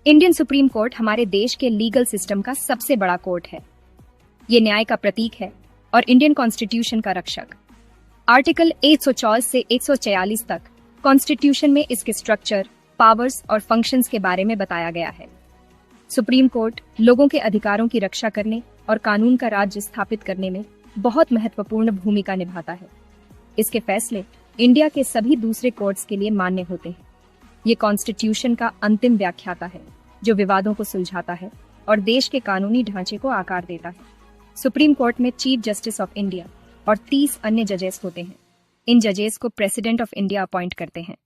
Indian supreme court हमारे देश के लीगल सिस्टम का सबसे बड़ा कोर्ट है। ये न्याय का प्रतीक है और इंडियन कॉन्स्टिट्यूशन का रक्षक। आर्टिकल 114 से 146 तक कॉन्स्टिट्यूशन में इसके स्ट्रक्चर, पावर्स और फंक्शंस के बारे में बताया गया है। सुप्रीम कोर्ट लोगों के अधिकारों की रक्षा करने और कानून का राज्य स्थापित करने में बहुत महत्वपूर्ण भूमिका निभाता है। इसके फैसले इंडिया के सभी दूसरे कोर्ट्स के लिए मान्य होते हैं। ये कॉन्स्टिट्यूशन का अंतिम व्याख्याता है जो विवादों को सुलझाता है और देश के कानूनी ढांचे को आकार देता है। सुप्रीम कोर्ट में चीफ जस्टिस ऑफ इंडिया और 30 अन्य जजेस होते हैं। इन जजेस को प्रेसिडेंट ऑफ इंडिया अपॉइंट करते हैं।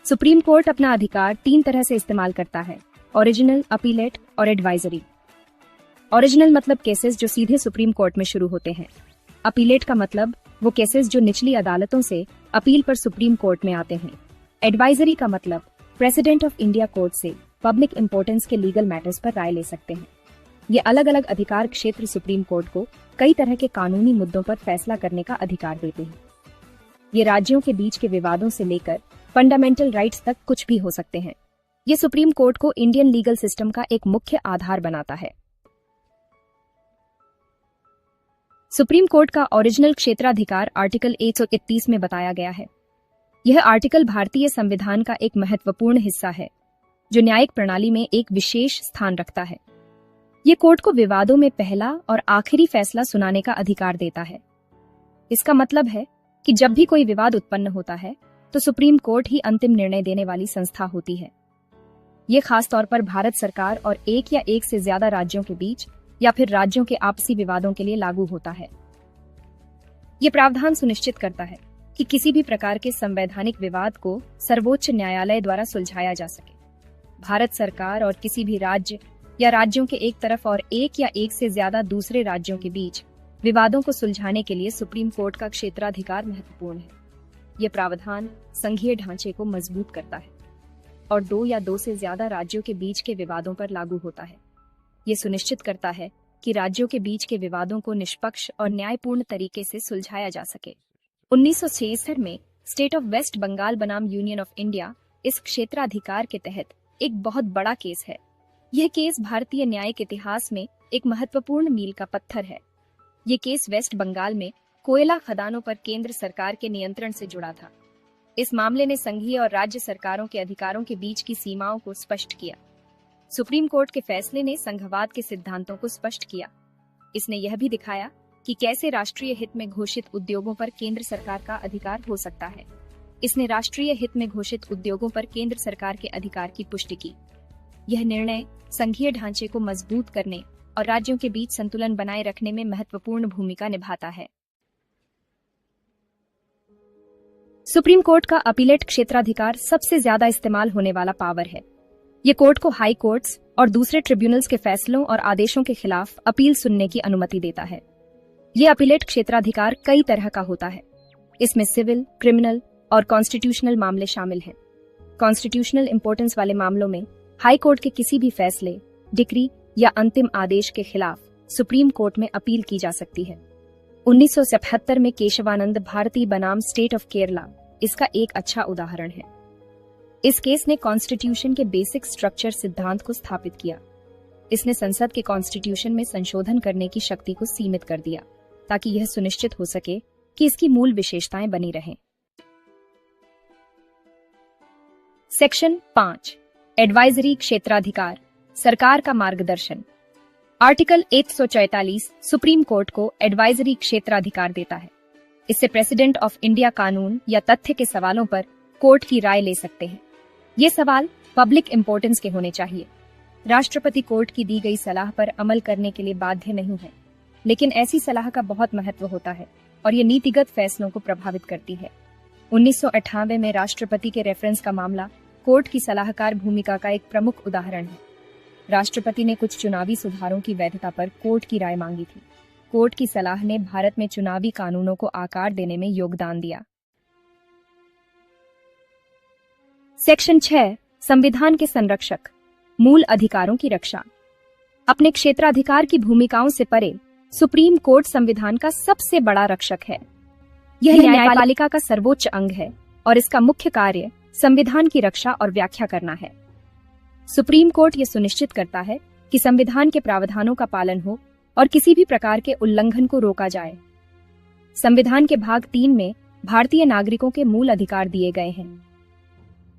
सुप्रीम कोर्ट अपना अधिकार 3 तरह से इस्तेमाल करता है: ओरिजिनल, अपीलेट और एडवाइजरी। ओरिजिनल मतलब केसेस जो सीधे सुप्रीम कोर्ट में शुरू होते हैं। अपीलेट का मतलब वो केसेस जो निचली अदालतों से अपील पर सुप्रीम कोर्ट में आते हैं। एडवाइजरी का मतलब प्रेसिडेंट ऑफ इंडिया कोर्ट से पब्लिक इंपॉर्टेंस के लीगल मैटर्स पर राय ले सकते हैं। ये अलग अलग अधिकार क्षेत्र सुप्रीम कोर्ट को कई तरह के कानूनी मुद्दों पर फैसला करने का अधिकार देते हैं। ये राज्यों के बीच के विवादों से लेकर फंडामेंटल राइट्स तक कुछ भी हो सकते हैं। ये सुप्रीम कोर्ट को इंडियन लीगल सिस्टम का एक मुख्य आधार बनाता है। सुप्रीम कोर्ट का ओरिजिनल क्षेत्राधिकार आर्टिकल 131 में बताया गया है। यह आर्टिकल भारतीय संविधान का एक महत्वपूर्ण हिस्सा है जो न्यायिक प्रणाली में एक विशेष स्थान रखता है। ये कोर्ट को विवादों में पहला और आखिरी फैसला सुनाने का अधिकार देता है। इसका मतलब है कि जब भी कोई विवाद उत्पन्न होता है तो सुप्रीम कोर्ट ही अंतिम निर्णय देने वाली संस्था होती है। ये खास तौर पर भारत सरकार और एक या एक से ज्यादा राज्यों के बीच या फिर राज्यों के आपसी विवादों के लिए लागू होता है। ये प्रावधान सुनिश्चित करता है कि किसी भी प्रकार के संवैधानिक विवाद को सर्वोच्च न्यायालय द्वारा सुलझाया जा सके। भारत सरकार और किसी भी राज्य या राज्यों के एक तरफ और एक या एक से ज्यादा दूसरे राज्यों के बीच विवादों को सुलझाने के लिए सुप्रीम कोर्ट का क्षेत्राधिकार महत्वपूर्ण है। यह प्रावधान संघीय ढांचे को मजबूत करता है और 2 या 2 से ज्यादा राज्यों के बीच के विवादों पर लागू होता है। ये सुनिश्चित करता है कि राज्यों के बीच के विवादों को निष्पक्ष और न्यायपूर्ण तरीके से सुलझाया जा सके। 1966 में स्टेट ऑफ वेस्ट बंगाल बनाम यूनियन ऑफ इंडिया इस क्षेत्राधिकार के तहत एक बहुत बड़ा केस है। यह केस भारतीय न्यायिक इतिहास में एक महत्वपूर्ण मील का पत्थर है। ये केस वेस्ट बंगाल में कोयला खदानों पर केंद्र सरकार के नियंत्रण से जुड़ा था। इस मामले ने संघीय और राज्य सरकारों के अधिकारों के बीच की सीमाओं को स्पष्ट किया। सुप्रीम कोर्ट के फैसले ने संघवाद के सिद्धांतों को स्पष्ट किया। इसने यह भी दिखाया कि कैसे राष्ट्रीय हित में घोषित उद्योगों पर केंद्र सरकार का अधिकार हो सकता है। इसने राष्ट्रीय हित में घोषित उद्योगों पर केंद्र सरकार के अधिकार की पुष्टि की। यह निर्णय संघीय ढांचे को मजबूत करने और राज्यों के बीच संतुलन बनाए रखने में महत्वपूर्ण भूमिका निभाता है। सुप्रीम कोर्ट का अपीलेट क्षेत्राधिकार सबसे ज्यादा इस्तेमाल होने वाला पावर है। ये कोर्ट को हाई कोर्ट्स और दूसरे ट्रिब्यूनल्स के फैसलों और आदेशों के खिलाफ अपील सुनने की अनुमति देता है। ये अपीलेट क्षेत्राधिकार कई तरह का होता है। इसमें सिविल, क्रिमिनल और कॉन्स्टिट्यूशनल मामले शामिल हैं। कॉन्स्टिट्यूशनल इंपॉर्टेंस वाले मामलों में हाई कोर्ट के किसी भी फैसले, डिक्री या अंतिम आदेश के खिलाफ सुप्रीम कोर्ट में अपील की जा सकती है। 1977 में केशवानंद भारती बनाम स्टेट ऑफ केरला इसका एक अच्छा उदाहरण है। इस केस ने कॉन्स्टिट्यूशन के बेसिक स्ट्रक्चर सिद्धांत को स्थापित किया। इसने संसद के कॉन्स्टिट्यूशन में संशोधन करने की शक्ति को सीमित कर दिया ताकि यह सुनिश्चित हो सके कि इसकी मूल विशेषताएं बनी रहें। सेक्शन 5 एडवाइजरी क्षेत्राधिकार, सरकार का मार्गदर्शन। आर्टिकल 144 सुप्रीम कोर्ट को एडवाइजरी क्षेत्राधिकार देता है। इससे प्रेसिडेंट ऑफ इंडिया कानून या तथ्य के सवालों पर कोर्ट की राय ले सकते हैं। ये सवाल पब्लिक इंपॉर्टेंस के होने चाहिए। राष्ट्रपति कोर्ट की दी गई सलाह पर अमल करने के लिए बाध्य नहीं है, लेकिन ऐसी सलाह का बहुत महत्व होता है और ये नीतिगत फैसलों को प्रभावित करती है। 1998 में राष्ट्रपति के रेफरेंस का मामला कोर्ट की सलाहकार भूमिका का एक प्रमुख उदाहरण है। राष्ट्रपति ने कुछ चुनावी सुधारों की वैधता पर कोर्ट की राय मांगी थी। कोर्ट की सलाह ने भारत में चुनावी कानूनों को आकार देने में योगदान दिया। सेक्शन 6 संविधान के संरक्षक, मूल अधिकारों की रक्षा। अपने क्षेत्राधिकार की भूमिकाओं से परे सुप्रीम कोर्ट संविधान का सबसे बड़ा रक्षक है। यह न्यायपालिका का सर्वोच्च अंग है और इसका मुख्य कार्य संविधान की रक्षा और व्याख्या करना है। सुप्रीम कोर्ट यह सुनिश्चित करता है कि संविधान के प्रावधानों का पालन हो और किसी भी प्रकार के उल्लंघन को रोका जाए। संविधान के भाग 3 में भारतीय नागरिकों के मूल अधिकार दिए गए हैं।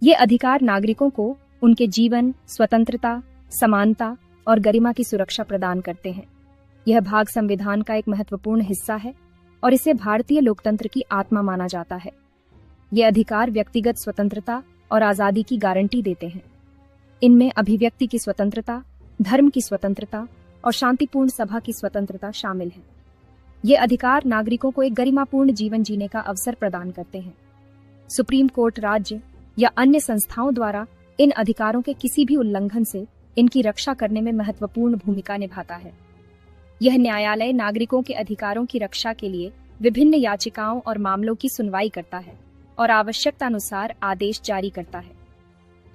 ये अधिकार नागरिकों को उनके जीवन, स्वतंत्रता, समानता और गरिमा की सुरक्षा प्रदान करते हैं। यह भाग संविधान का एक महत्वपूर्ण हिस्सा है और इसे भारतीय लोकतंत्र की आत्मा माना जाता है। ये अधिकार व्यक्तिगत स्वतंत्रता और आजादी की गारंटी देते हैं। इनमें अभिव्यक्ति की स्वतंत्रता, धर्म की स्वतंत्रता और शांतिपूर्ण सभा की स्वतंत्रता शामिल है। ये अधिकार नागरिकों को एक गरिमापूर्ण जीवन जीने का अवसर प्रदान करते हैं। सुप्रीम कोर्ट राज्य या अन्य संस्थाओं द्वारा इन अधिकारों के किसी भी उल्लंघन से इनकी रक्षा करने में महत्वपूर्ण भूमिका निभाता है। यह न्यायालय नागरिकों के अधिकारों की रक्षा के लिए विभिन्न याचिकाओं और मामलों की सुनवाई करता है और आवश्यकतानुसार आदेश जारी करता है।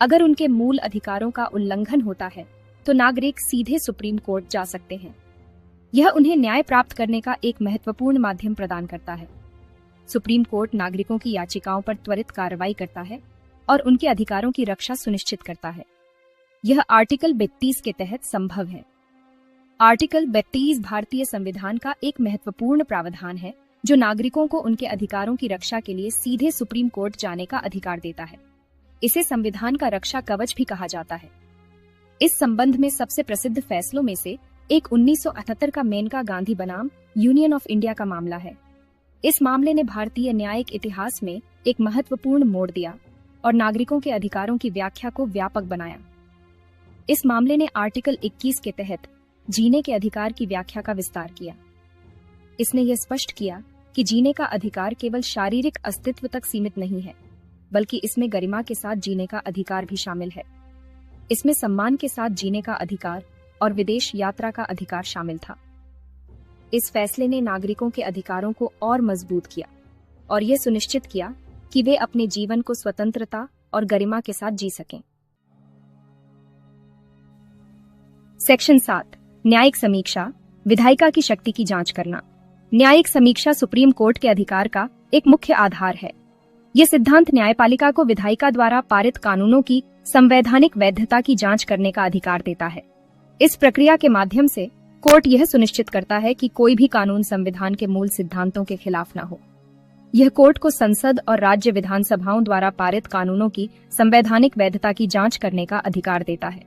अगर उनके मूल अधिकारों का उल्लंघन होता है तो नागरिक सीधे सुप्रीम कोर्ट जा सकते हैं। यह उन्हें न्याय प्राप्त करने का एक महत्वपूर्ण माध्यम प्रदान करता है। सुप्रीम कोर्ट नागरिकों की याचिकाओं पर त्वरित कार्रवाई करता है और उनके अधिकारों की रक्षा सुनिश्चित करता है। यह आर्टिकल 32 के तहत संभव है। आर्टिकल 32 भारतीय संविधान का एक महत्वपूर्ण प्रावधान है जो नागरिकों को उनके अधिकारों की रक्षा के लिए सीधे सुप्रीम कोर्ट जाने का अधिकार देता है। इसे संविधान का रक्षा कवच भी कहा जाता है। इस संबंध में सबसे प्रसिद्ध फैसलों में से एक 1978 का मेनका गांधी बनाम यूनियन ऑफ इंडिया का मामला है। इस मामले ने भारतीय न्यायिक इतिहास में एक महत्वपूर्ण मोड़ दिया और नागरिकों के अधिकारों की व्याख्या को व्यापक बनाया। इस मामले ने आर्टिकल 21 के तहत जीने के अधिकार की व्याख्या का विस्तार किया। इसने यह स्पष्ट किया कि जीने का अधिकार केवल शारीरिक अस्तित्व तक सीमित नहीं है, बल्कि इसमें गरिमा के साथ जीने का अधिकार भी शामिल है। इसमें सम्मान के साथ जीने का अधिकार और विदेश यात्रा का अधिकार शामिल था। इस फैसले ने नागरिकों के अधिकारों को और मजबूत किया और यह सुनिश्चित किया कि वे अपने जीवन को स्वतंत्रता और गरिमा के साथ जी सकें। सेक्शन 7 न्यायिक समीक्षा, विधायिका की शक्ति की जांच करना। न्यायिक समीक्षा सुप्रीम कोर्ट के अधिकार का एक मुख्य आधार है। यह सिद्धांत न्यायपालिका को विधायिका द्वारा पारित कानूनों की संवैधानिक वैधता की जांच करने का अधिकार देता है। इस प्रक्रिया के माध्यम से कोर्ट यह सुनिश्चित करता है कि कोई भी कानून संविधान के मूल सिद्धांतों के खिलाफ न हो। यह कोर्ट को संसद और राज्य विधानसभाओं द्वारा पारित कानूनों की संवैधानिक वैधता की जांच करने का अधिकार देता है।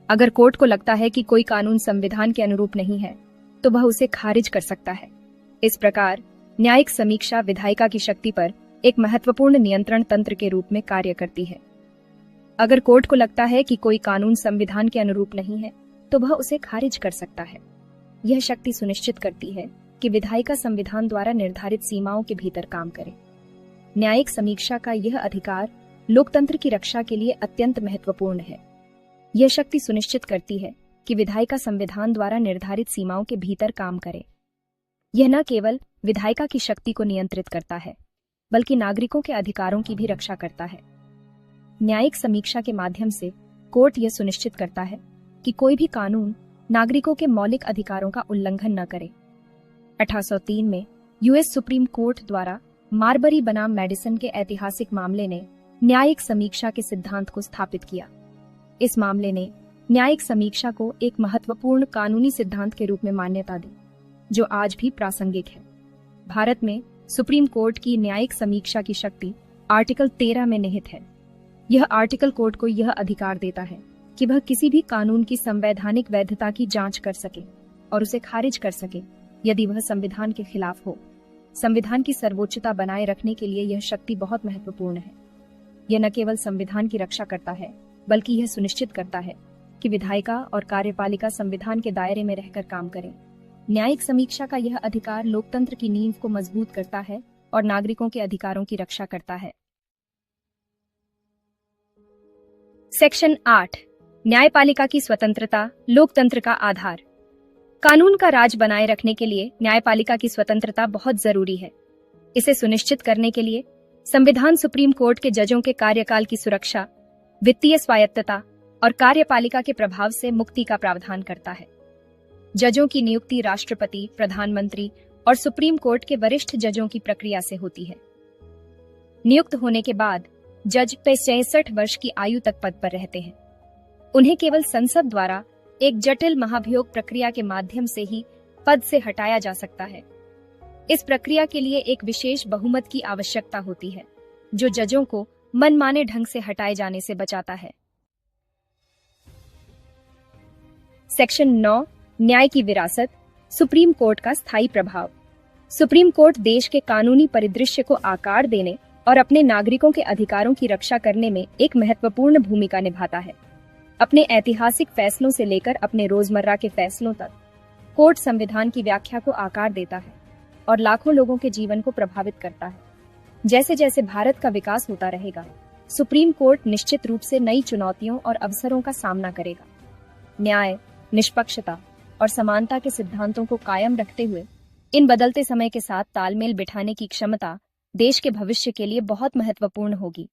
अगर कोर्ट को लगता है कि कोई कानून संविधान के अनुरूप नहीं है, तो वह उसे खारिज कर सकता है। इस प्रकार न्यायिक समीक्षा विधायिका की शक्ति पर एक महत्वपूर्ण नियंत्रण तंत्र के रूप में कार्य करती है। अगर कोर्ट को लगता है कि कोई कानून संविधान के अनुरूप नहीं है, तो वह उसे खारिज कर सकता है। यह शक्ति सुनिश्चित करती है कि विधायिका संविधान द्वारा निर्धारित सीमाओं के भीतर काम करे। न्यायिक समीक्षा का यह अधिकार लोकतंत्र की रक्षा के लिए अत्यंत महत्वपूर्ण है। यह शक्ति सुनिश्चित करती है कि विधायिका संविधान द्वारा निर्धारित सीमाओं के भीतर काम करे। यह न केवल विधायिका की शक्ति को नियंत्रित करता है, बल्कि नागरिकों के अधिकारों की भी रक्षा करता है। न्यायिक समीक्षा के माध्यम से कोर्ट यह सुनिश्चित करता है कि कोई भी कानून नागरिकों के मौलिक अधिकारों का उल्लंघन न करे। 1803 में यूएस सुप्रीम कोर्ट द्वारा मार्बरी बनाम मेडिसन के ऐतिहासिक मामले ने न्यायिक समीक्षा के सिद्धांत को स्थापित किया। इस मामले ने न्यायिक समीक्षा को एक महत्वपूर्ण कानूनी सिद्धांत के रूप में मान्यता दी, जो आज भी प्रासंगिक है। भारत में सुप्रीम कोर्ट की न्यायिक समीक्षा की शक्ति आर्टिकल 13 में निहित है। यह आर्टिकल कोर्ट को यह अधिकार देता है कि वह किसी भी कानून की संवैधानिक वैधता की जांच कर सके और उसे खारिज कर सके यदि वह संविधान के खिलाफ हो। संविधान की सर्वोच्चता बनाए रखने के लिए यह शक्ति बहुत महत्वपूर्ण है। यह न केवल संविधान की रक्षा करता है, बल्कि यह सुनिश्चित करता है कि विधायिका और कार्यपालिका संविधान के दायरे में रहकर काम करें। न्यायिक समीक्षा का यह अधिकार लोकतंत्र की नींव को मजबूत करता है और नागरिकों के अधिकारों की रक्षा करता है। सेक्शन 8 न्यायपालिका की स्वतंत्रता, लोकतंत्र का आधार। कानून का राज बनाए रखने के लिए न्यायपालिका की स्वतंत्रता बहुत जरूरी है। इसे सुनिश्चित करने के लिए संविधान सुप्रीम कोर्ट के जजों के कार्यकाल की सुरक्षा, वित्तीय स्वायत्तता और कार्यपालिका के प्रभाव से मुक्ति का प्रावधान करता है। जजों की नियुक्ति राष्ट्रपति, प्रधानमंत्री और सुप्रीम कोर्ट के वरिष्ठ जजों की प्रक्रिया से होती है। नियुक्त होने के बाद जज 65 वर्ष की आयु तक पद पर रहते हैं। उन्हें केवल संसद द्वारा एक जटिल महाभियोग प्रक्रिया के माध्यम से ही पद से हटाया जा सकता है। इस प्रक्रिया के लिए एक विशेष बहुमत की आवश्यकता होती है, जो जजों को मनमाने ढंग से हटाए जाने से बचाता है। सेक्शन 9, न्याय की विरासत, सुप्रीम कोर्ट का स्थायी प्रभाव। सुप्रीम कोर्ट देश के कानूनी परिदृश्य को आकार देने और अपने नागरिकों के अधिकारों की रक्षा करने में एक महत्वपूर्ण भूमिका निभाता है। अपने ऐतिहासिक फैसलों से लेकर अपने रोजमर्रा के फैसलों तक, कोर्ट संविधान की व्याख्या को आकार देता है और लाखों लोगों के जीवन को प्रभावित करता है। जैसे जैसे भारत का विकास होता रहेगा, सुप्रीम कोर्ट निश्चित रूप से नई चुनौतियों और अवसरों का सामना करेगा। न्याय, निष्पक्षता और समानता के सिद्धांतों को कायम रखते हुए इन बदलते समय के साथ तालमेल बिठाने की क्षमता देश के भविष्य के लिए बहुत महत्वपूर्ण होगी।